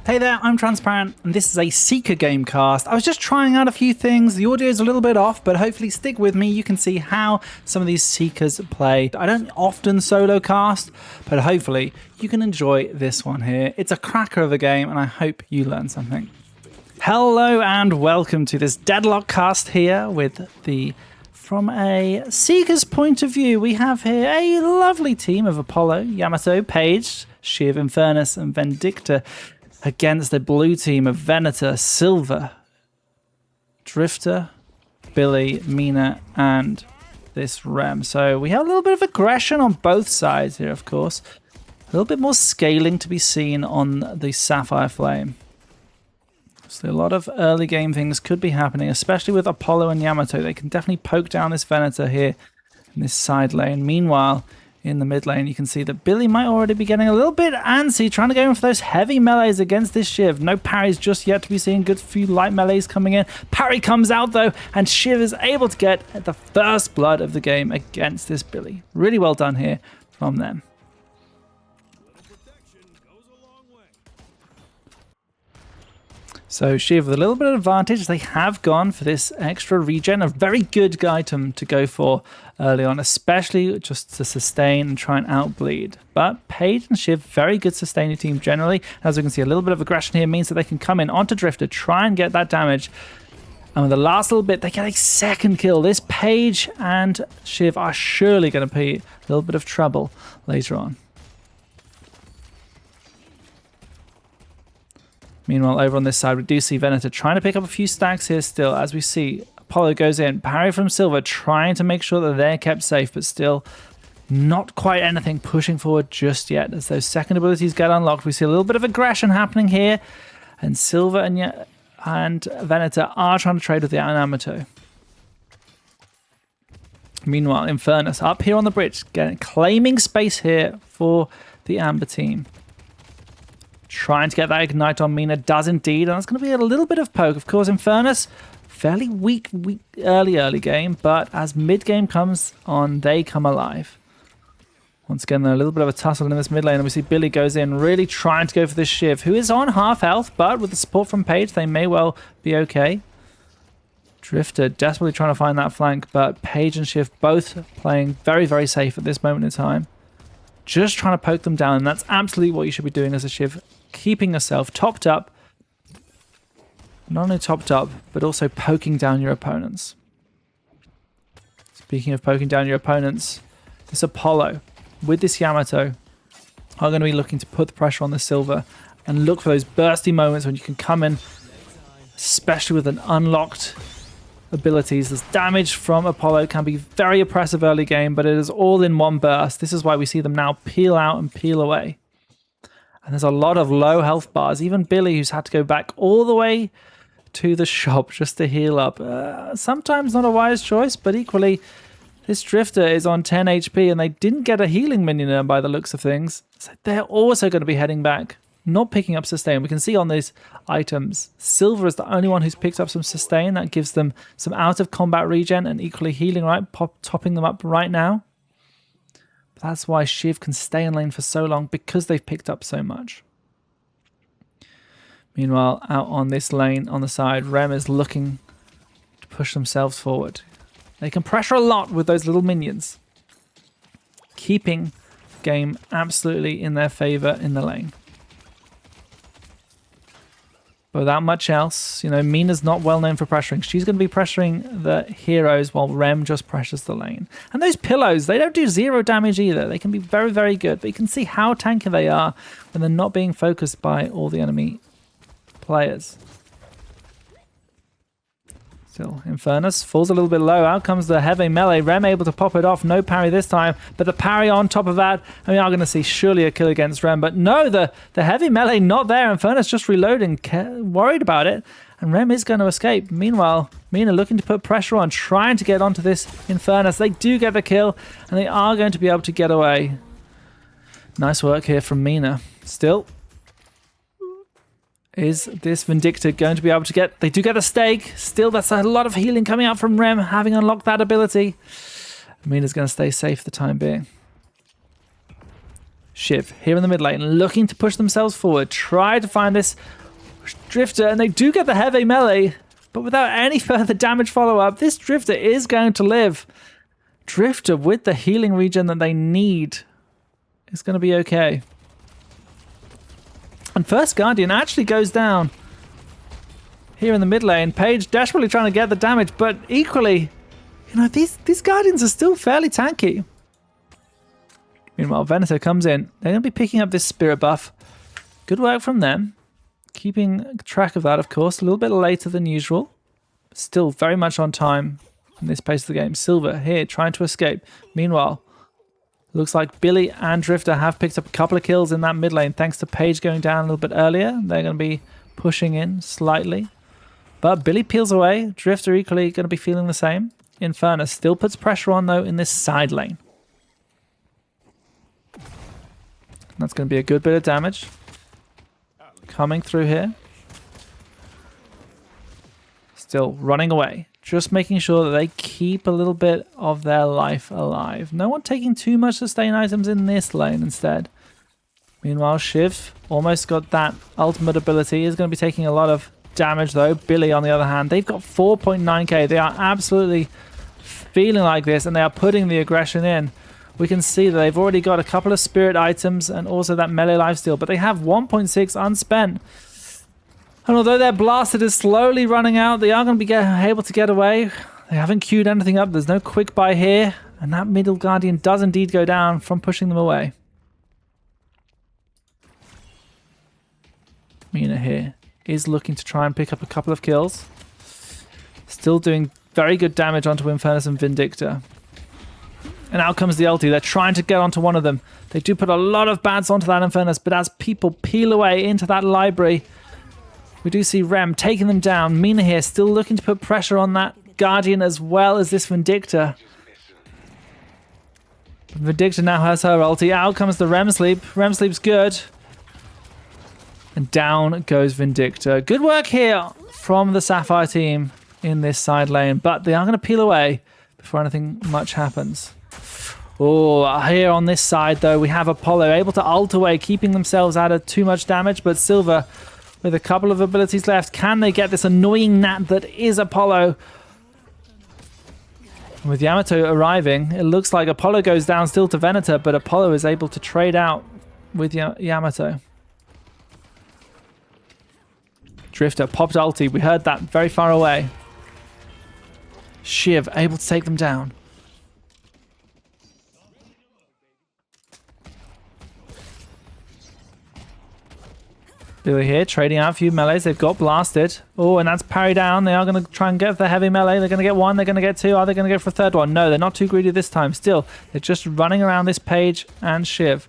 Hey there, I'm Transparent, and this is a Seeker Gamecast. I was just trying out a few things. The audio is a little bit off, but hopefully stick with me. You can see how some of these Seekers play. I don't often solo cast, but hopefully you can enjoy this one here. It's a cracker of a game, and I hope you learn something. Hello and welcome to this Deadlock cast here from a Seeker's point of view. We have here a lovely team of Apollo, Yamato, Paige, Shiv, Infernus, and Vindicta against the blue team of Venator, Silver, Drifter, Billy, Mina, and this Rem. So we have a little bit of aggression on both sides here, of course. A little bit more scaling to be seen on the Sapphire Flame. So a lot of early game things could be happening, especially with Apollo and Yamato. They can definitely poke down this Venator here in this side lane. Meanwhile, in the mid lane, you can see that Billy might already be getting a little bit antsy, trying to go in for those heavy melees against this Shiv. No parries just yet to be seen. Good few light melees coming in. Parry comes out though, and Shiv is able to get the first blood of the game against this Billy. Really well done here from them. So Shiv with a little bit of advantage. They have gone for this extra regen, a very good item to go for early on, especially just to sustain and try and outbleed. But Paige and Shiv, very good sustaining team generally. As we can see, a little bit of aggression here means that they can come in onto Drifter, try and get that damage. And with the last little bit, they get a second kill. This Paige and Shiv are surely going to be a little bit of trouble later on. Meanwhile, over on this side, we do see Venator trying to pick up a few stacks here still. As we see, Apollo goes in, parry from Silver, trying to make sure that they're kept safe, but still not quite anything pushing forward just yet. As those second abilities get unlocked, we see a little bit of aggression happening here, and Silver and Venator are trying to trade with the Yamato. Meanwhile, Infernus up here on the bridge, claiming space here for the Amber team. Trying to get that ignite on Mina, does indeed, and that's going to be a little bit of poke. Of course, Infernus, fairly weak early game, but as mid-game comes on, they come alive. Once again, a little bit of a tussle in this mid lane, and we see Billy goes in, really trying to go for this Shiv, who is on half health, but with the support from Paige, they may well be okay. Drifter desperately trying to find that flank, but Paige and Shiv both playing very safe at this moment in time. Just trying to poke them down, and that's absolutely what you should be doing as a Shiv. Keeping yourself topped up, not only topped up, but also poking down your opponents. Speaking of poking down your opponents, this Apollo with this Yamato are going to be looking to put the pressure on the Silver and look for those bursty moments when you can come in, especially with an unlocked abilities. This damage from Apollo can be very oppressive early game, but it is all in one burst. This is why we see them now peel out and peel away. And there's a lot of low health bars. Even Billy, who's had to go back all the way to the shop just to heal up. Sometimes not a wise choice, but equally, this Drifter is on 10 HP and they didn't get a healing minion in by the looks of things. So they're also going to be heading back, not picking up sustain. We can see on these items, Silver is the only one who's picked up some sustain. That gives them some out of combat regen and equally healing, right? Topping them up right now. That's why Shiv can stay in lane for so long, because they've picked up so much. Meanwhile, out on this lane on the side, Rem is looking to push themselves forward. They can pressure a lot with those little minions, keeping the game absolutely in their favor in the lane. But without much else, Mina's not well known for pressuring. She's going to be pressuring the heroes while Rem just pressures the lane. And those pillows, they don't do zero damage either. They can be very good, but you can see how tanky they are when they're not being focused by all the enemy players. Still, Infernus falls a little bit low. Out comes the heavy melee. Rem able to pop it off. No parry this time, but the parry on top of that. We are going to see surely a kill against Rem, but no, the heavy melee not there. Infernus just reloading, worried about it, and Rem is going to escape. Meanwhile, Mina looking to put pressure on, trying to get onto this Infernus. They do get the kill, and they are going to be able to get away. Nice work here from Mina. Still, is this Vindicta going to be able to get... They do get a stake. Still, that's a lot of healing coming out from Rem, having unlocked that ability. Mina's going to stay safe for the time being. Shiv here in the mid lane, looking to push themselves forward. Try to find this Drifter, and they do get the heavy melee, but without any further damage follow-up, this Drifter is going to live. Drifter with the healing regen that they need is going to be okay. And first Guardian actually goes down here in the mid lane. Page desperately trying to get the damage, but equally, you know, these Guardians are still fairly tanky. Meanwhile, Venator comes in. They're going to be picking up this spirit buff. Good work from them. Keeping track of that, of course. A little bit later than usual. Still very much on time in this pace of the game. Silver here trying to escape. Meanwhile, looks like Billy and Drifter have picked up a couple of kills in that mid lane thanks to Page going down a little bit earlier. They're going to be pushing in slightly. But Billy peels away. Drifter equally going to be feeling the same. Infernus still puts pressure on, though, in this side lane. That's going to be a good bit of damage coming through here. Still running away. Just making sure that they keep a little bit of their life alive. No one taking too much sustain items in this lane instead. Meanwhile, Shiv almost got that ultimate ability. Is going to be taking a lot of damage though. Billy, on the other hand, they've got 4.9k. They are absolutely feeling like this, and they are putting the aggression in. We can see that they've already got a couple of spirit items and also that melee lifesteal, but they have 1.6 unspent. And although their blasted is slowly running out, they are going to be able to get away. They haven't queued anything up. There's no quick buy here, and that middle Guardian does indeed go down from pushing them away. Mina here is looking to try and pick up a couple of kills. Still doing very good damage onto Infernus and Vindictor. And out comes the ulti. They're trying to get onto one of them. They do put a lot of bats onto that Infernus, but as people peel away into that library, we do see Rem taking them down. Mina here still looking to put pressure on that Guardian as well as this Vindictor. Vindictor now has her ulti. Out comes the Rem Sleep. Rem Sleep's good. And down goes Vindictor. Good work here from the Sapphire team in this side lane, but they are going to peel away before anything much happens. Oh, here on this side, though, we have Apollo able to ult away, keeping themselves out of too much damage, but Silver with a couple of abilities left. Can they get this annoying gnat that is Apollo? With Yamato arriving, it looks like Apollo goes down still to Venator, but Apollo is able to trade out with Yamato. Drifter popped ulti. We heard that very far away. Shiv able to take them down. Billy here trading out a few melees. They've got blasted. Oh, and that's parry down. They are going to try and get the heavy melee. They're going to get one. They're going to get two. Are they going to go for a third one? No, they're not too greedy this time. Still, they're just running around this Page and Shiv.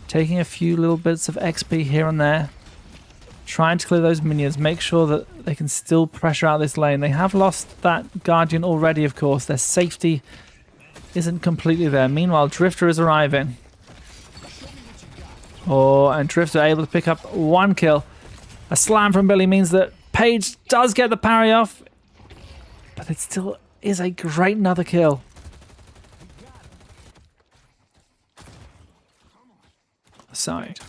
Taking a few little bits of XP here and there. Trying to clear those minions. Make sure that they can still pressure out this lane. They have lost that Guardian already, of course. Their safety isn't completely there. Meanwhile, Drifter is arriving. Oh, and Drifter able to pick up one kill. A slam from Billy means that Page does get the parry off, but it still is a great another kill. Aside.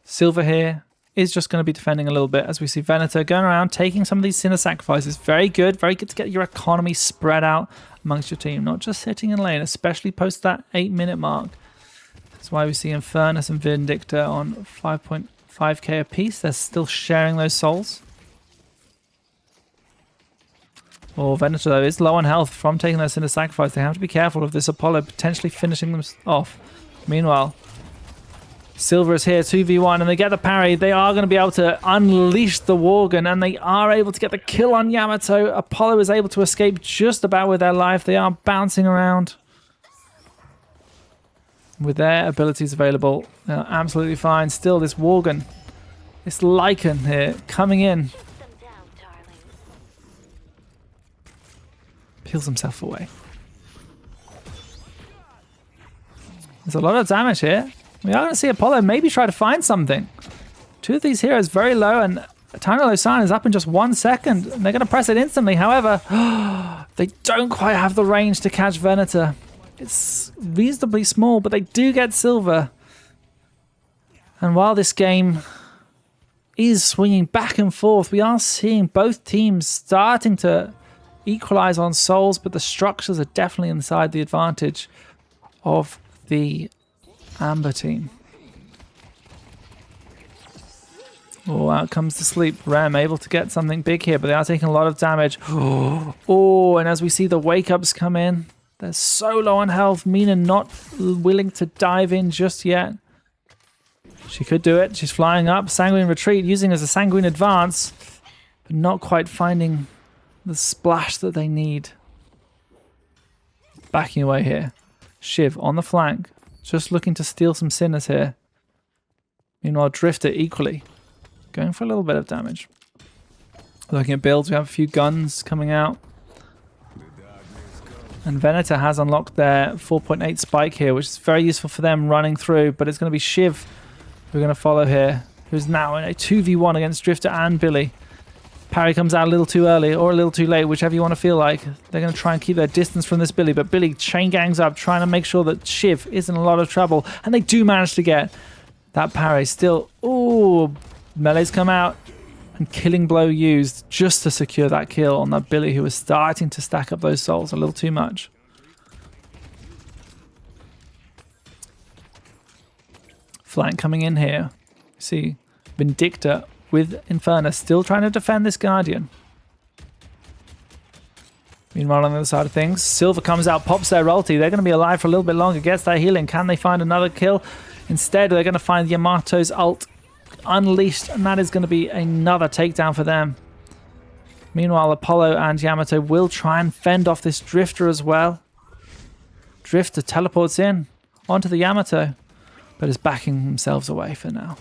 Silver here is just going to be defending a little bit as we see Venator going around taking some of these Sinner sacrifices. Very good to get your economy spread out amongst your team, not just sitting in lane, especially post that 8-minute mark. That's why we see Infernus and Vindictor on 5.5k apiece. They're still sharing those souls. Oh, Venator though is low on health from taking those Sinner sacrifice. They have to be careful of this Apollo potentially finishing them off. Meanwhile, Silver is here, 2v1, and they get the parry. They are going to be able to unleash the Worgen, and they are able to get the kill on Yamato. Apollo is able to escape just about with their life. They are bouncing around. With their abilities available, they're absolutely fine. Still, this Worgen, this Lycan here, coming in. Peels himself away. There's a lot of damage here. We are going to see Apollo maybe try to find something. Two of these heroes very low, and Eternal Osan is up in just 1 second. And they're going to press it instantly. However, they don't quite have the range to catch Venator. It's reasonably small, but they do get Silver. And while this game is swinging back and forth, we are seeing both teams starting to equalize on souls, but the structures are definitely inside the advantage of the Amber team. Oh, out comes the sleep. Rem able to get something big here, but they are taking a lot of damage. Oh, and as we see the wake-ups come in, they're so low on health. Mina not willing to dive in just yet. She could do it. She's flying up. Sanguine retreat, using as a sanguine advance, but not quite finding the splash that they need. Backing away here. Shiv on the flank, just looking to steal some sinners here. Meanwhile, Drifter equally going for a little bit of damage. Looking at builds, we have a few guns coming out. And Venator has unlocked their 4.8 spike here, which is very useful for them running through, but it's going to be Shiv we're going to follow here, who's now in a 2v1 against Drifter and Billy. Parry comes out a little too early or a little too late, whichever you want to feel like. They're going to try and keep their distance from this Billy, but Billy chain gangs up, trying to make sure that Shiv is in a lot of trouble, and they do manage to get that parry. Still, ooh, melees come out, and killing blow used just to secure that kill on that Billy, who was starting to stack up those souls a little too much. Flank coming in here. See Vindicta with Infernus still trying to defend this Guardian. Meanwhile, on the other side of things, Silver comes out, pops their ulti. They're going to be alive for a little bit longer, gets that healing. Can they find another kill? Instead, they're going to find Yamato's ult unleashed, and that is going to be another takedown for them. Meanwhile, Apollo and Yamato will try and fend off this Drifter as well. Drifter teleports in onto the Yamato, but is backing themselves away for now.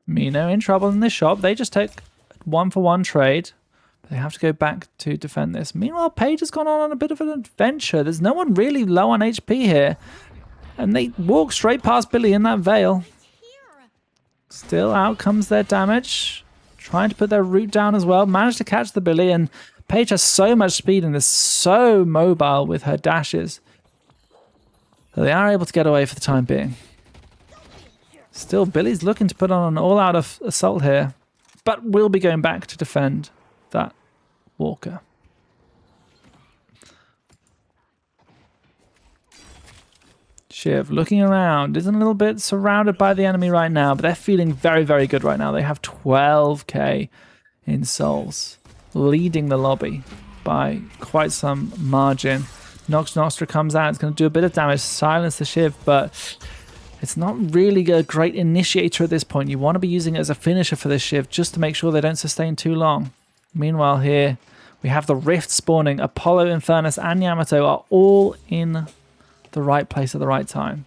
Mino in trouble in this shop. They just take 1-for-1 trade. But they have to go back to defend this. Meanwhile, Paige has gone on a bit of an adventure. There's no one really low on HP here. And they walk straight past Billy in that veil. Still, out comes their damage. Trying to put their root down as well. Managed to catch the Billy, and Paige has so much speed and is so mobile with her dashes that they are able to get away for the time being. Still, Billy's looking to put on an all-out assault here, but will be going back to defend that Walker. Shiv looking around, is a little bit surrounded by the enemy right now, but they're feeling very, very good right now. They have 12k in souls, leading the lobby by quite some margin. Nox Nostra comes out, it's going to do a bit of damage, silence the Shiv, but it's not really a great initiator at this point. You want to be using it as a finisher for this Shiv just to make sure they don't sustain too long. Meanwhile here, we have the Rift spawning. Apollo, Infernus, and Yamato are all in the right place at the right time.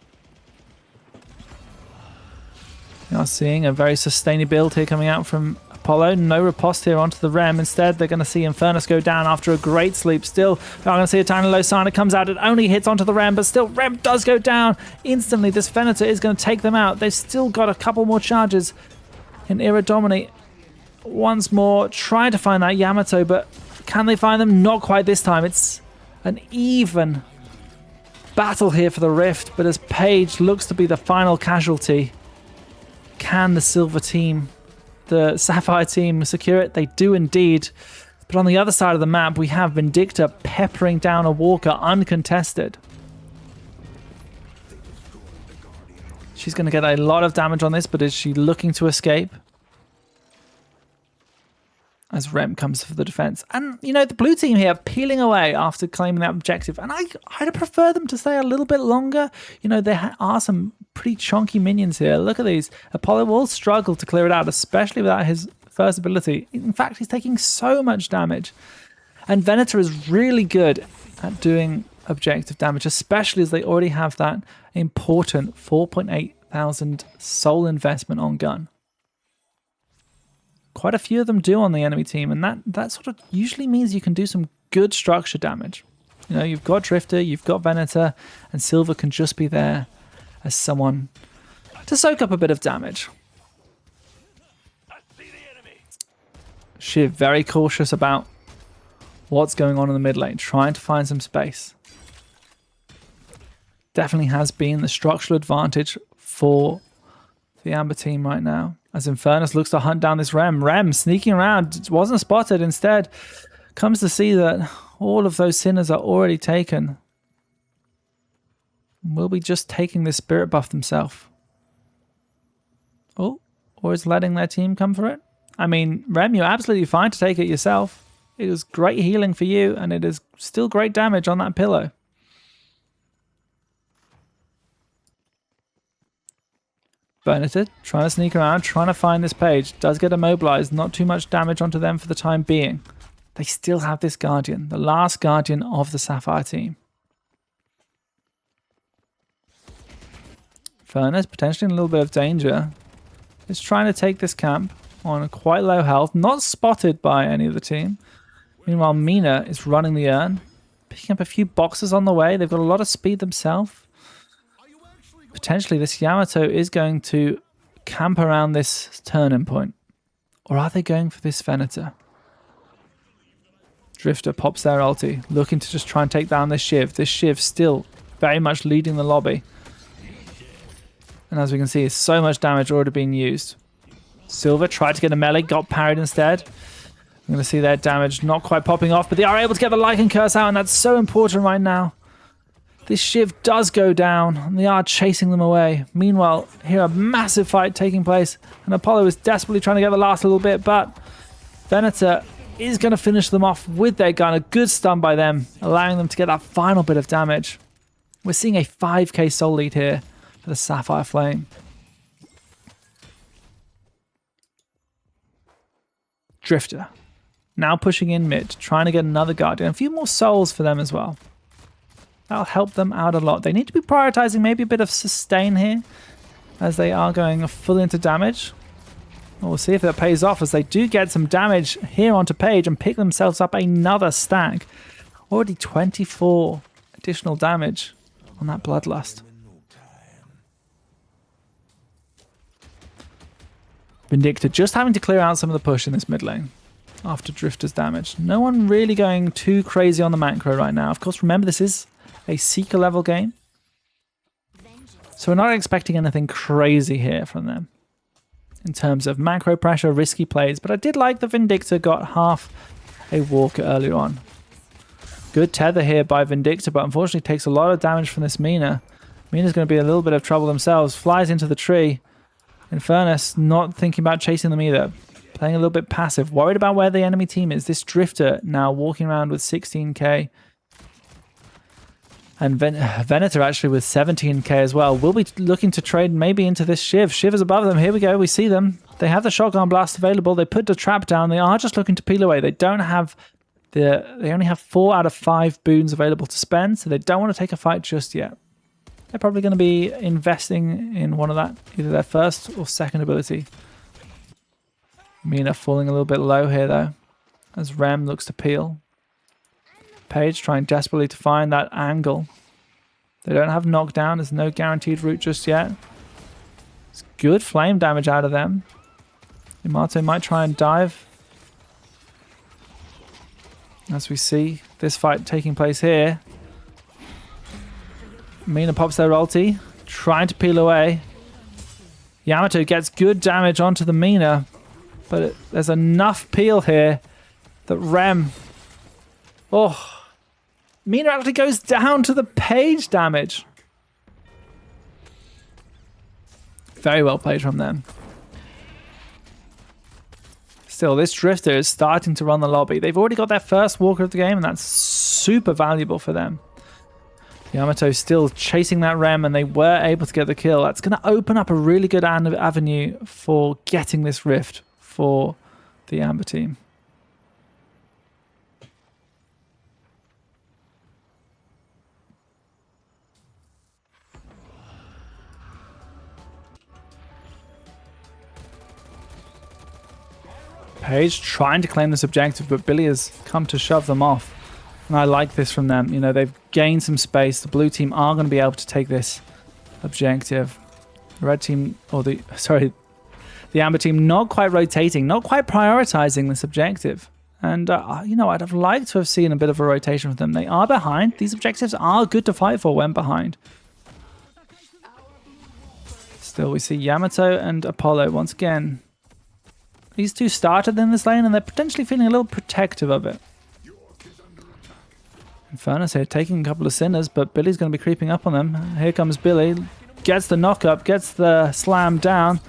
You are seeing a very sustained build here coming out from Apollo. No riposte here onto the Rem. Instead, they're going to see Infernus go down after a great sleep. Still, they're going to see a tiny low sign. It comes out. It only hits onto the Rem, but still, Rem does go down. Instantly, this Venator is going to take them out. They've still got a couple more charges in Iradomini. Once more, trying to find that Yamato, but can they find them? Not quite this time. It's an even battle here for the Rift, but as Paige looks to be the final casualty, can the Silver team, the Sapphire team, secure it? They do indeed. But on the other side of the map, we have Vindicta peppering down a Walker uncontested. She's going to get a lot of damage on this, but is she looking to escape? As Rem comes for the defense. And, you know, the blue team here peeling away after claiming that objective. And I'd prefer them to stay a little bit longer. You know, there are some pretty chunky minions here. Look at these. Apollo will struggle to clear it out, especially without his first ability. In fact, he's taking so much damage. And Venator is really good at doing objective damage, especially as they already have that important 4,800 soul investment on gun. Quite a few of them do on the enemy team, and that sort of usually means you can do some good structure damage. You know, you've got Drifter, you've got Venator, and Silver can just be there as someone to soak up a bit of damage. Shiv very cautious about what's going on in the mid lane, trying to find some space. definitely has been the structural advantage for the Amber team right now. As Infernus looks to hunt down this Rem. Rem sneaking around, wasn't spotted. Instead, comes to see that all of those sinners are already taken. Will be just taking this spirit buff themselves. Oh, or is letting their team come for it? I mean, Rem, you're absolutely fine to take it yourself. It was great healing for you, and it is still great damage on that pillow. Bernadette trying to sneak around, trying to find this page. Does get immobilized. Not too much damage onto them for the time being. They still have this Guardian, the last Guardian of the Sapphire team. Furnace potentially in a little bit of danger. Is trying to take this camp on a quite low health. Not spotted by any of the team. Meanwhile, Mina is running the urn. Picking up a few boxes on the way. They've got a lot of speed themselves. Potentially this Yamato is going to camp around this turning point. Or are they going for this Venator? Drifter pops their ulti, looking to just try and take down this Shiv. This Shiv still very much leading the lobby. And as we can see, so much damage already being used. Silver tried to get a melee, got parried instead. I'm going to see their damage not quite popping off, but they are able to get the Lycan Curse out, and that's so important right now. This Shiv does go down, and they are chasing them away. Meanwhile, here a massive fight taking place, and Apollo is desperately trying to get the last little bit, but Venator is going to finish them off with their gun. A good stun by them, allowing them to get that final bit of damage. We're seeing a 5k soul lead here for the Sapphire Flame. Drifter now pushing in mid, trying to get another Guardian. A few more souls for them as well. That'll help them out a lot. They need to be prioritizing maybe a bit of sustain here as they are going full into damage. We'll see if that pays off as they do get some damage here onto Page and pick themselves up another stack. Already 24 additional damage on that Bloodlust. Vindicta just having to clear out some of the push in this mid lane after Drifter's damage. No one really going too crazy on the macro right now. Of course, remember this is a Seeker level game, so we're not expecting anything crazy here from them in terms of macro pressure, risky plays, but I did like the Vindicta got half a walker earlier on. Good tether here by Vindicta, but unfortunately takes a lot of damage from this Mina. Mina's going to be a little bit of trouble themselves. Flies into the tree. Infernus not thinking about chasing them either. Playing a little bit passive. Worried about where the enemy team is. This Drifter now walking around with 16k. And Venator actually with 17k as well. We'll be looking to trade maybe into this Shiv. Shiv is above them. Here we go. We see them. They have the shotgun blast available. They put the trap down. They are just looking to peel away. They don't have they only have 4 out of 5 boons available to spend, so they don't want to take a fight just yet. They're probably going to be investing in one of that, either their first or second ability. Mina falling a little bit low here though, as Rem looks to peel. Page trying desperately to find that angle. They don't have knockdown. There's no guaranteed route just yet. It's good flame damage out of them. Yamato might try and dive. As we see this fight taking place here. Mina pops their ulti, trying to peel away. Yamato gets good damage onto the Mina, but there's enough peel here that Rem... Oh, Mina actually goes down to the Page damage. Very well played from them. Still, this Drifter is starting to run the lobby. They've already got their first walker of the game, and that's super valuable for them. Yamato still chasing that Rem, and they were able to get the kill. That's going to open up a really good avenue for getting this rift for the Amber team. Page trying to claim this objective, but Billy has come to shove them off. And I like this from them. You know, they've gained some space. The blue team are going to be able to take this objective. The red team, or the Amber team not quite rotating, not quite prioritizing this objective. And, you know, I'd have liked to have seen a bit of a rotation from them. They are behind. These objectives are good to fight for when behind. Still, we see Yamato and Apollo once again. These two started in this lane and they're potentially feeling a little protective of it. Infernus here taking a couple of sinners, but Billy's going to be creeping up on them. Here comes Billy. Gets the knock up, gets the slam down.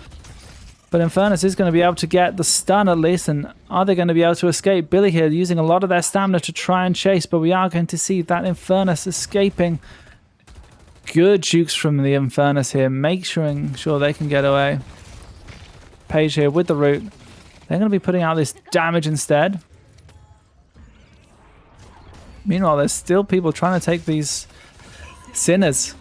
But Infernus is going to be able to get the stun at least. And are they going to be able to escape? Billy here using a lot of their stamina to try and chase. But we are going to see that Infernus escaping. Good jukes from the Infernus here. Making sure they can get away. Page here with the root. They're going to be putting out this damage instead. Meanwhile, there's still people trying to take these sinners.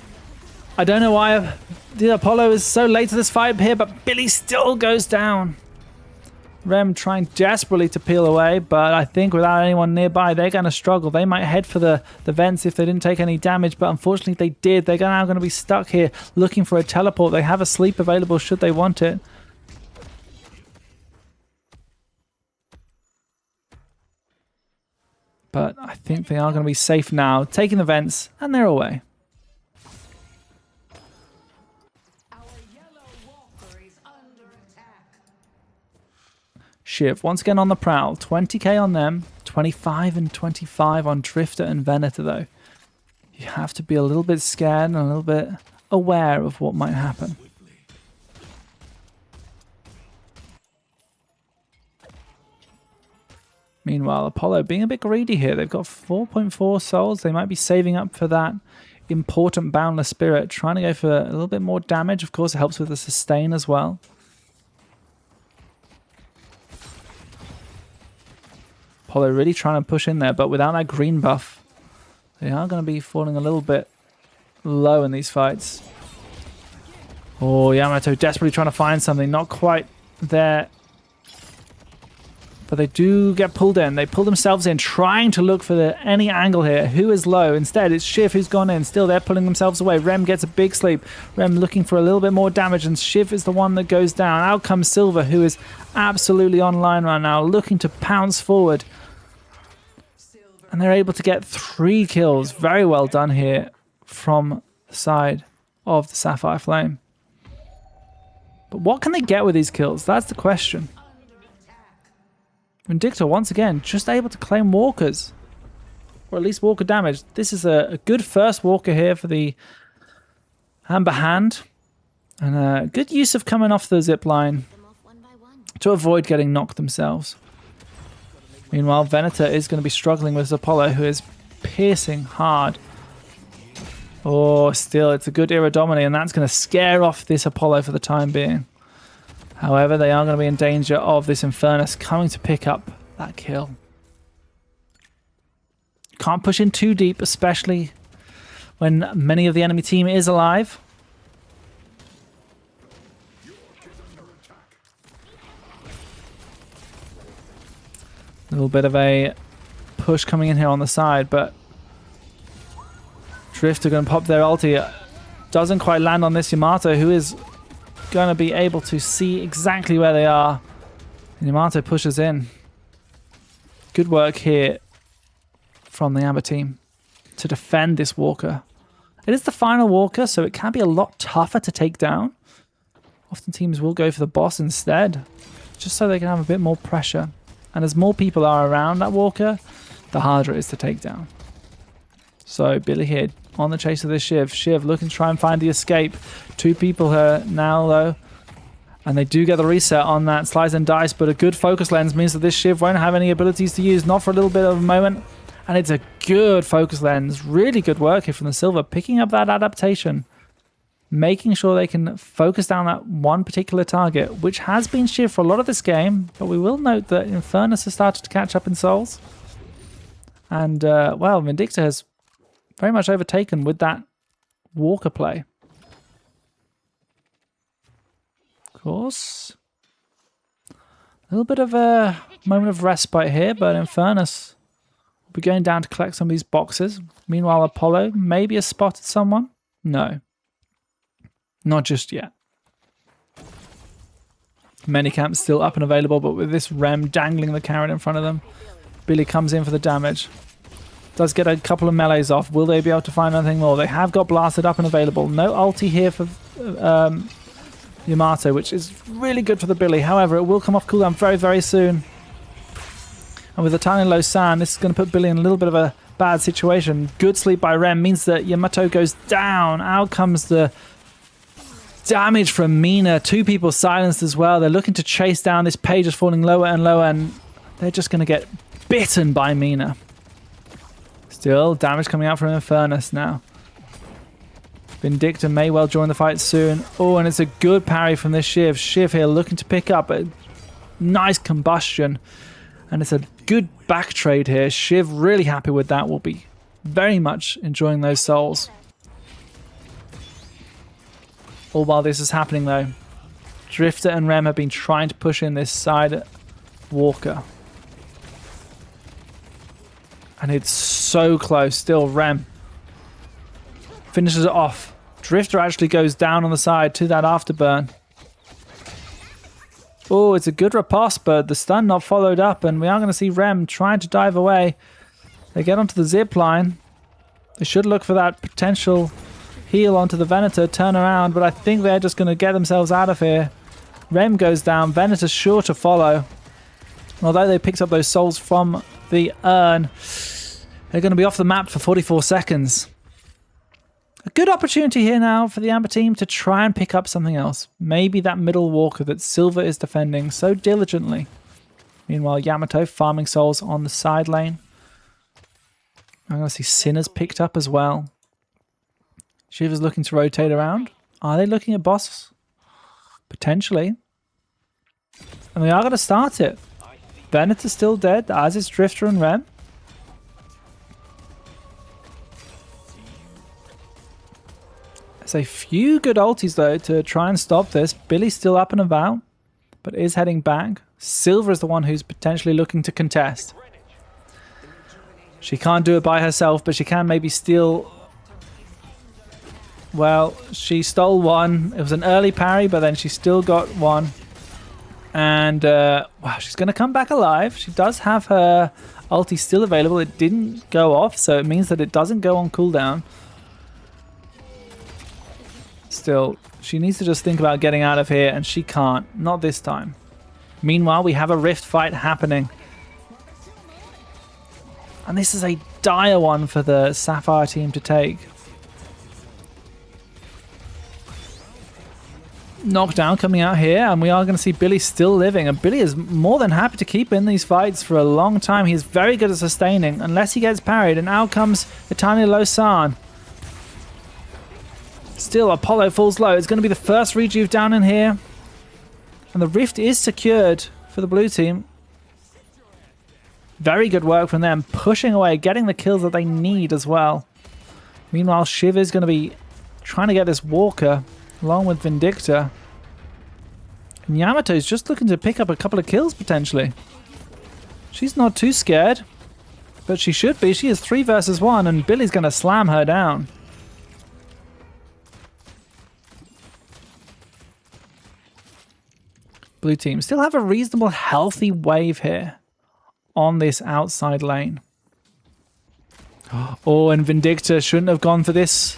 I don't know why the Apollo is so late to this fight here, but Billy still goes down. Rem trying desperately to peel away, but I think without anyone nearby, they're going to struggle. They might head for the vents if they didn't take any damage, but unfortunately they did. They're now going to be stuck here looking for a teleport. They have a sleep available should they want it. But I think they are going to be safe now, taking the vents, and they're away. Shiv once again on the prowl. 20k on them, 25 and 25 on Drifter and Venator though. You have to be a little bit scared and a little bit aware of what might happen. Meanwhile, Apollo being a bit greedy here. They've got 4.4 souls. They might be saving up for that important Boundless Spirit. Trying to go for a little bit more damage. Of course, it helps with the sustain as well. Apollo really trying to push in there, but without that green buff, they are going to be falling a little bit low in these fights. Oh, Yamato desperately trying to find something. Not quite there. But they do get pulled in. They pull themselves in, trying to look for any angle here. Who is low? Instead, it's Shiv who's gone in. Still, they're pulling themselves away. Rem gets a big sleep. Rem looking for a little bit more damage, and Shiv is the one that goes down. Out comes Silver, who is absolutely online right now, looking to pounce forward. And they're able to get 3 kills. Very well done here from the side of the Sapphire Flame. But what can they get with these kills? That's the question. Vindictor, once again, just able to claim walkers. Or at least walker damage. This is a good first walker here for the Amber Hand. And a good use of coming off the zip line to avoid getting knocked themselves. Meanwhile, Venator is going to be struggling with Apollo, who is piercing hard. Oh, still, it's a good Iridomini, and that's going to scare off this Apollo for the time being. However, they are going to be in danger of this Infernus coming to pick up that kill. Can't push in too deep, especially when many of the enemy team is alive. A little bit of a push coming in here on the side, but Drift are going to pop their ulti. Doesn't quite land on this Yamato, who is going to be able to see exactly where they are. And Yamato pushes in. Good work here from the Amber team to defend this Walker. It is the final Walker, so it can be a lot tougher to take down. Often teams will go for the boss instead, just so they can have a bit more pressure. And as more people are around that Walker, the harder it is to take down. So Billy here on the chase of this Shiv. Shiv looking to try and find the escape. 2 people here now though. And they do get the reset on that slice and dice, but a good focus lens means that this Shiv won't have any abilities to use, not for a little bit of a moment. And it's a good focus lens. Really good work here from the Silver, picking up that adaptation. Making sure they can focus down that one particular target, which has been Shiv for a lot of this game, but we will note that Infernus has started to catch up in souls. And, well, Vindictor has very much overtaken with that Walker play. Of course. A little bit of a moment of respite here, but Infernus will be going down to collect some of these boxes. Meanwhile, Apollo maybe has spotted someone. No. Not just yet. Minicamp still up and available, but with this Rem dangling the carrot in front of them, Billy comes in for the damage. Does get a couple of melees off. Will they be able to find anything more? They have got blasted up and available. No ulti here for Yamato, which is really good for the Billy. However, it will come off cooldown very, very soon. And with a tiny low sand, this is going to put Billy in a little bit of a bad situation. Good sleep by Rem means that Yamato goes down. Out comes the damage from Mina. 2 people silenced as well. They're looking to chase down. This page is falling lower and lower, and they're just going to get bitten by Mina. Still, damage coming out from Infernus now. Vindicta may well join the fight soon. Oh, and it's a good parry from this Shiv. Shiv here looking to pick up a nice combustion. And it's a good back trade here. Shiv really happy with that. Will be very much enjoying those souls. All while this is happening though, Drifter and Rem have been trying to push in this side walker. And it's so close. Still, Rem finishes it off. Drifter actually goes down on the side to that afterburn. Oh, it's a good riposte, but the stun not followed up, and we are going to see Rem trying to dive away. They get onto the zip line. They should look for that potential heal onto the Venator, turn around, but I think they're just going to get themselves out of here. Rem goes down, Venator's sure to follow. Although they picked up those souls from the urn, they're going to be off the map for 44 seconds. A good opportunity here now for the Amber team to try and pick up something else. Maybe that middle walker that Silver is defending so diligently. Meanwhile, Yamato farming souls on the side lane. I'm going to see Sinners picked up as well. Shiv is looking to rotate around. Are they looking at boss? Potentially. And they are going to start it. Venator still dead, as is Drifter and Rem. There's a few good ultis though to try and stop this. Billy's still up and about, but is heading back. Silver is the one who's potentially looking to contest. She can't do it by herself, but she can maybe steal... Well, she stole one. It was an early parry, but then she still got one. And, wow, she's going to come back alive. She does have her ulti still available. It didn't go off, so it means that it doesn't go on cooldown. Still, she needs to just think about getting out of here, and she can't. Not this time. Meanwhile, we have a rift fight happening. And this is a dire one for the Sapphire team to take. Knockdown coming out here, and we are going to see Billy still living. And Billy is more than happy to keep in these fights for a long time. He's very good at sustaining, unless he gets parried. And out comes Itania Losan. Still, Apollo falls low. It's going to be the first rejuve down in here. And the rift is secured for the blue team. Very good work from them, pushing away, getting the kills that they need as well. Meanwhile, Shiv is going to be trying to get this walker along with Vindicta. And Yamato's just looking to pick up a couple of kills potentially. She's not too scared, but she should be. She is 3 versus 1, and Billy's going to slam her down. Blue team still have a reasonable healthy wave here on this outside lane. Oh, and Vindicta shouldn't have gone for this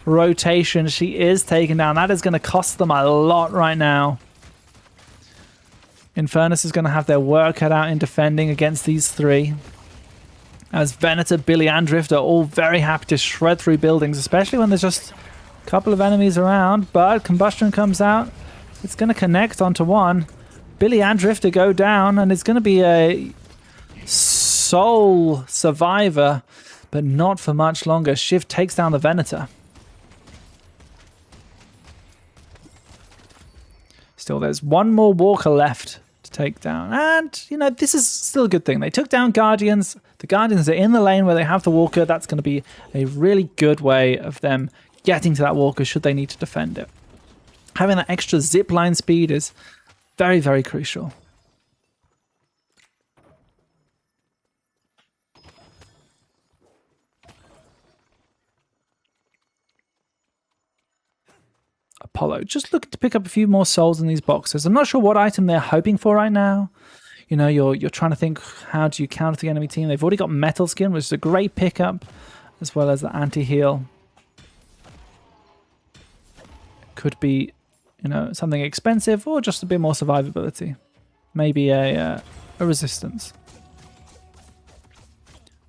rotation. She is taken down. That is going to cost them a lot right now. Infernus is going to have their work cut out in defending against these 3. As Venator, Billy, and Drifter are all very happy to shred through buildings, especially when there's just a couple of enemies around. But Combustion comes out. It's going to connect onto one. Billy and Drifter go down, and it's going to be a sole survivor, but not for much longer. Shiv takes down the Venator. Still, there's one more walker left to take down. And, you know, this is still a good thing. They took down Guardians. The Guardians are in the lane where they have the walker. That's going to be a really good way of them getting to that walker should they need to defend it. Having that extra zipline speed is very, very crucial. Apollo just looking to pick up a few more souls in these boxes. I'm not sure what item they're hoping for right now. You know, you're trying to think, how do you counter the enemy team? They've already got Metal Skin, which is a great pickup, as well as the anti-heal. Could be you know, something expensive or just a bit more survivability. Maybe a resistance.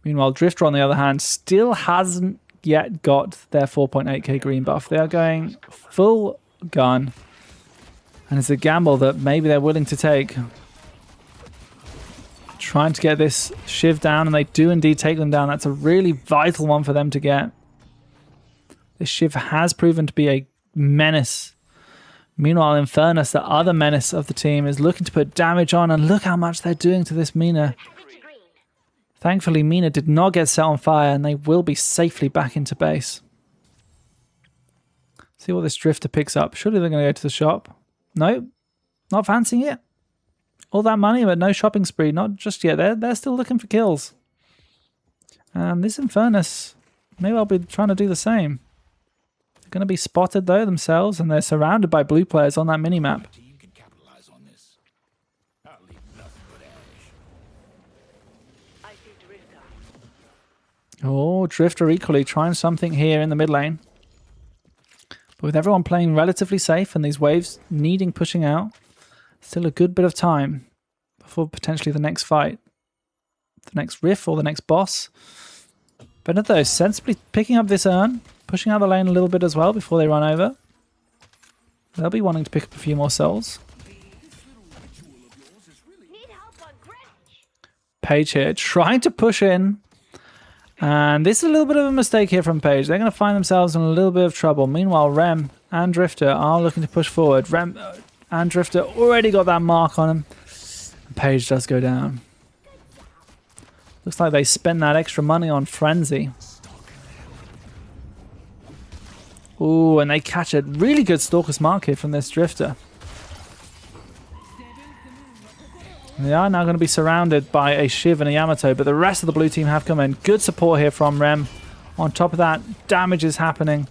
Meanwhile, Drifter, on the other hand, still hasn't yet got their 4.8k green buff. They are going full gun. And it's a gamble that maybe they're willing to take. Trying to get this Shiv down, and they do indeed take them down. That's a really vital one for them to get. This Shiv has proven to be a menace. Meanwhile, Infernus, the other menace of the team, is looking to put damage on, and look how much they're doing to this Mina. Thankfully, Mina did not get set on fire, and they will be safely back into base. See what this Drifter picks up. Surely they're going to go to the shop. No, not fancying it. All that money, but no shopping spree. Not just yet. They're still looking for kills. This Infernus, maybe I'll be trying to do the same. They're going to be spotted, though, themselves, and they're surrounded by blue players on that minimap. Oh, Drifter equally trying something here in the mid lane. But with everyone playing relatively safe and these waves needing pushing out, still a good bit of time before potentially the next fight. The next riff or the next boss. But at those, sensibly picking up this urn, pushing out the lane a little bit as well before they run over. They'll be wanting to pick up a few more souls. Paige here trying to push in. And this is a little bit of a mistake here from Paige. They're going to find themselves in a little bit of trouble. Meanwhile, Rem and Drifter are looking to push forward. Rem and Drifter already got that mark on him. And Paige does go down. Looks like they spent that extra money on Frenzy. Ooh, and they catch a really good Stalker's mark here from this Drifter. They are now going to be surrounded by a Shiv and a Yamato, but the rest of the blue team have come in. Good support here from Rem. On top of that, damage is happening.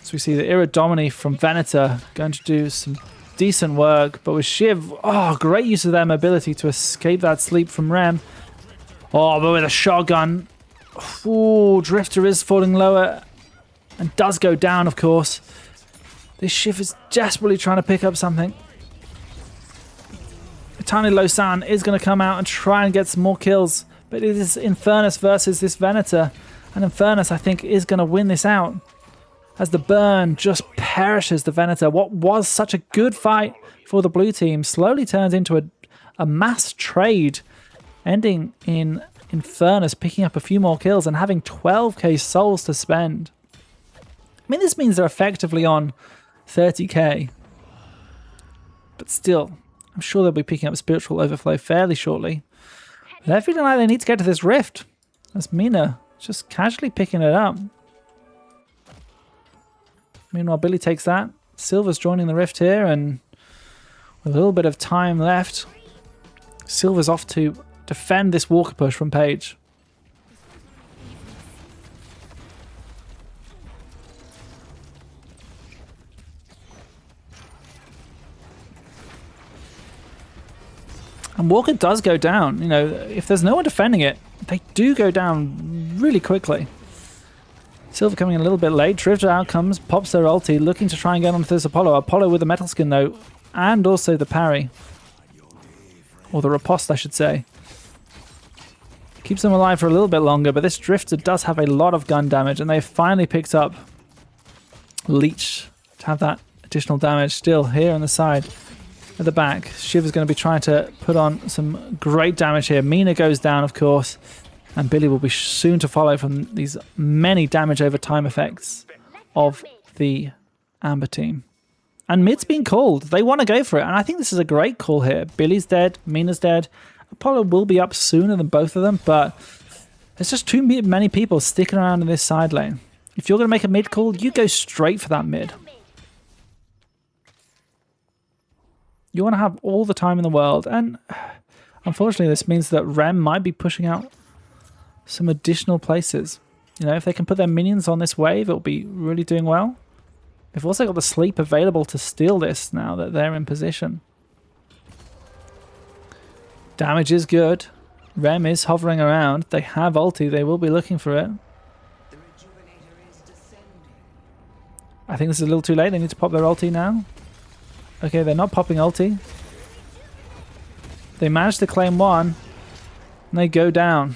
So we see the Iridomini from Venator going to do some decent work, but with Shiv, oh, great use of their mobility to escape that sleep from Rem. Oh, but with a shotgun. Ooh, Drifter is falling lower and does go down, of course. This Shiv is desperately trying to pick up something. Tiny Losan is going to come out and try and get some more kills, but it is Infernus versus this Venator, and Infernus, I think, is going to win this out as the burn just perishes the Venator. What was such a good fight for the blue team slowly turns into a mass trade, ending in Infernus picking up a few more kills and having 12k souls to spend. I mean, this means they're effectively on 30k, but still, I'm sure they'll be picking up Spiritual Overflow fairly shortly. But they're feeling like they need to get to this rift. That's Mina just casually picking it up. Meanwhile, Billy takes that. Silver's joining the rift here, and with a little bit of time left, Silver's off to defend this walker push from Paige. And Walker does go down. You know, if there's no one defending it, they do go down really quickly. Silver coming in a little bit late. Drifter out comes, pops their ulti, looking to try and get onto this Apollo. Apollo with the metal skin though, and also the parry. Or the riposte, I should say. Keeps them alive for a little bit longer, but this Drifter does have a lot of gun damage, and they finally picked up Leech to have that additional damage. Still here on the side. At the back, Shiv is going to be trying to put on some great damage here. Mina goes down, of course, and Billy will be soon to follow from these many damage over time effects of the Amber team. And mid's been called. They want to go for it, and I think this is a great call here. Billy's dead, Mina's dead. Apollo will be up sooner than both of them, but there's just too many people sticking around in this side lane. If you're going to make a mid call, you go straight for that mid. You want to have all the time in the world, and unfortunately this means that Rem might be pushing out some additional places. You know, if they can put their minions on this wave, it'll be really doing well. They've also got the sleep available to steal this now that they're in position. Damage is good. Rem is hovering around. They have ulti, they will be looking for it. I think this is a little too late. They need to pop their ulti now. Okay, they're not popping ulti. They managed to claim one. And they go down.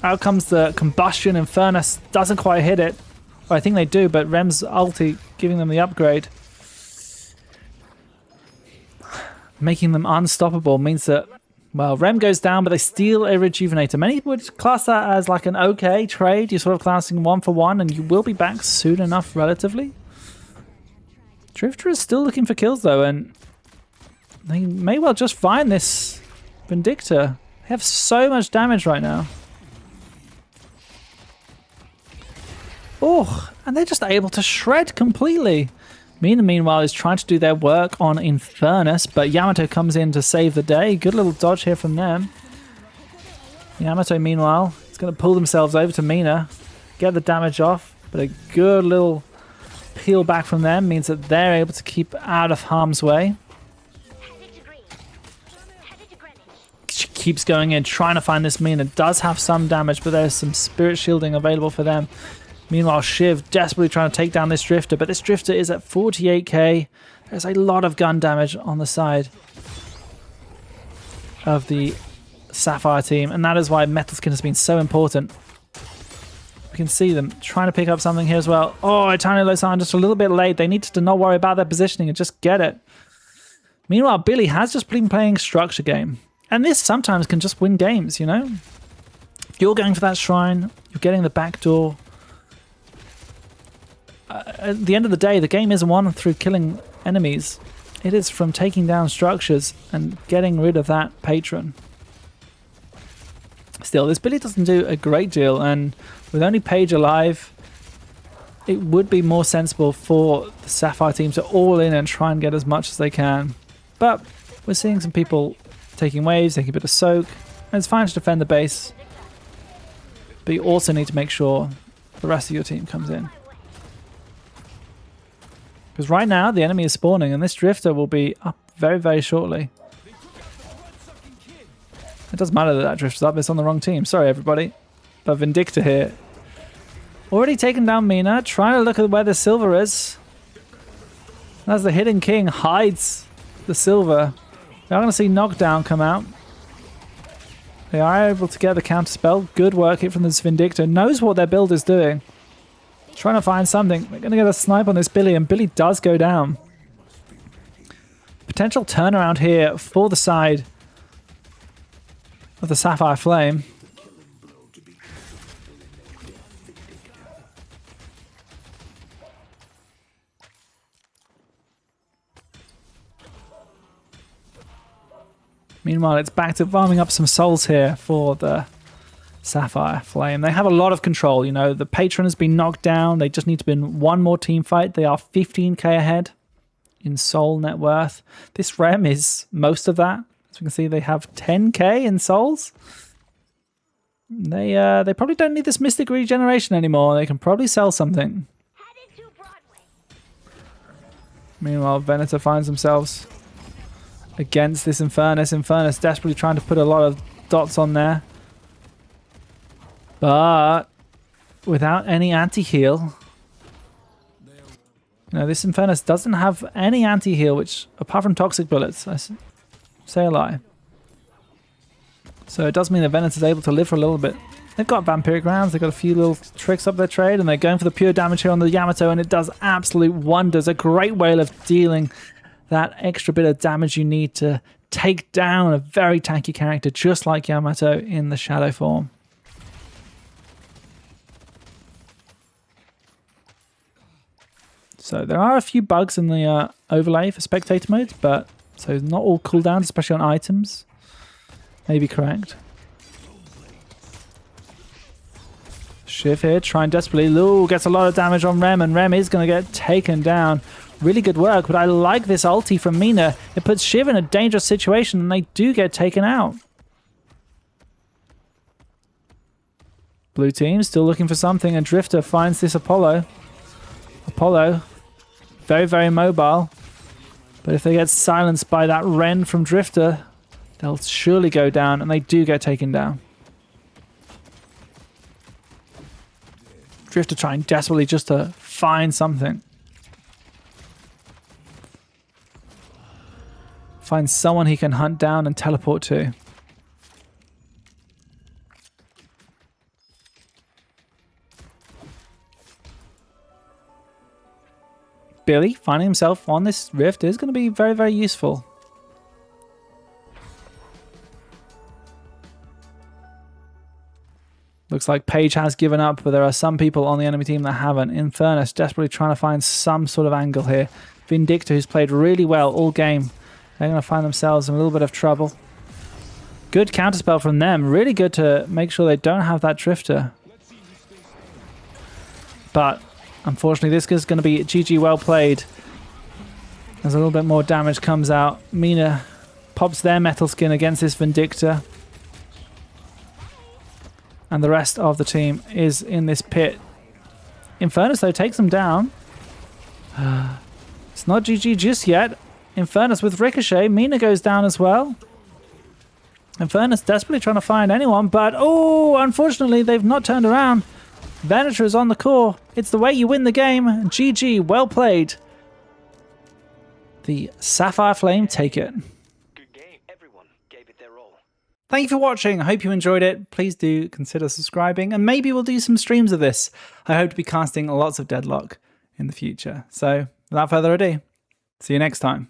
Out comes the combustion. Infernus doesn't quite hit it. Well, I think they do, but Rem's ulti giving them the upgrade. Making them unstoppable means that, well, Rem goes down, but they steal a Rejuvenator. Many would class that as like an okay trade. You're sort of classing 1 for 1, and you will be back soon enough, relatively. Drifter is still looking for kills, though, and they may well just find this Vindictor. They have so much damage right now. Oh, and they're just able to shred completely. Mina, meanwhile, is trying to do their work on Infernus, but Yamato comes in to save the day. Good little dodge here from them. Yamato, meanwhile, is going to pull themselves over to Mina, get the damage off, but a good little peel back from them means that they're able to keep out of harm's way. She keeps going in, trying to find this Mina. Does have some damage, but there's some spirit shielding available for them. Meanwhile, Shiv desperately trying to take down this Drifter, but this Drifter is at 48k. There's a lot of gun damage on the side of the Sapphire team, and that is why Metal Skin has been so important. We can see them trying to pick up something here as well. Oh, Eternal Losan just a little bit late. They needed to not worry about their positioning and just get it. Meanwhile, Billy has just been playing structure game, and this sometimes can just win games, you know? You're going for that shrine, you're getting the back door. At the end of the day, the game isn't won through killing enemies. It is from taking down structures and getting rid of that patron. Still, this Billy doesn't do a great deal, and with only Paige alive, it would be more sensible for the Sapphire team to all in and try and get as much as they can. But we're seeing some people taking waves, taking a bit of soak, and it's fine to defend the base. But you also need to make sure the rest of your team comes in. Because right now, the enemy is spawning, and this Drifter will be up very, very shortly. It doesn't matter that that Drifter's up, it's on the wrong team. Sorry, everybody. But Vindictor here. Already taken down Mina, trying to look at where the silver is. And as the Hidden King hides the silver, we are going to see Knockdown come out. They are able to get the counterspell. Good work here from this Vindictor. Knows what their build is doing. Trying to find something. They're going to get a snipe on this Billy, and Billy does go down. Potential turnaround here for the side of the Sapphire Flame. Meanwhile, it's back to farming up some souls here for the Sapphire Flame. They have a lot of control, you know. The patron has been knocked down. They just need to win one more team fight. They are 15k ahead in soul net worth. This Rem is most of that. As we can see, they have 10k in souls. They probably don't need this Mystic Regeneration anymore. They can probably sell something. Meanwhile, Venator finds themselves against this Infernus. Infernus desperately trying to put a lot of dots on there. But without any anti-heal. You know, this Infernus doesn't have any anti-heal, which, apart from toxic bullets, I say a lie. So it does mean that Venator is able to live for a little bit. They've got Vampiric Rounds, they've got a few little tricks up their trade, and they're going for the pure damage here on the Yamato, and it does absolute wonders. A great way of dealing that extra bit of damage you need to take down a very tanky character, just like Yamato in the shadow form. So there are a few bugs in the overlay for spectator mode, but so not all cooldowns, especially on items. May be correct. Shiv here trying desperately. Ooh, gets a lot of damage on Rem, and Rem is going to get taken down. Really good work, but I like this ulti from Mina. It puts Shiv in a dangerous situation, and they do get taken out. Blue team still looking for something, and Drifter finds this Apollo. Apollo, very, very mobile. But if they get silenced by that Ren from Drifter, they'll surely go down, and they do get taken down. Drifter trying desperately just to find something. Find someone he can hunt down and teleport to. Billy finding himself on this rift is going to be very, very useful. Looks like Paige has given up, but there are some people on the enemy team that haven't. Infernus desperately trying to find some sort of angle here. Vindicta, who's played really well all game, they're going to find themselves in a little bit of trouble. Good counterspell from them. Really good to make sure they don't have that Drifter. But unfortunately, this is going to be GG well played. As a little bit more damage comes out. Mina pops their metal skin against this Vindicta. And the rest of the team is in this pit. Infernus, though, takes them down. It's not GG just yet. Infernus with Ricochet. Mina goes down as well. Infernus desperately trying to find anyone, but oh, unfortunately, they've not turned around. Venator is on the core. It's the way you win the game. GG, well played. The Sapphire Flame take it. Good game. Everyone gave it their all. Thank you for watching. I hope you enjoyed it. Please do consider subscribing, and maybe we'll do some streams of this. I hope to be casting lots of Deadlock in the future. So, without further ado, see you next time.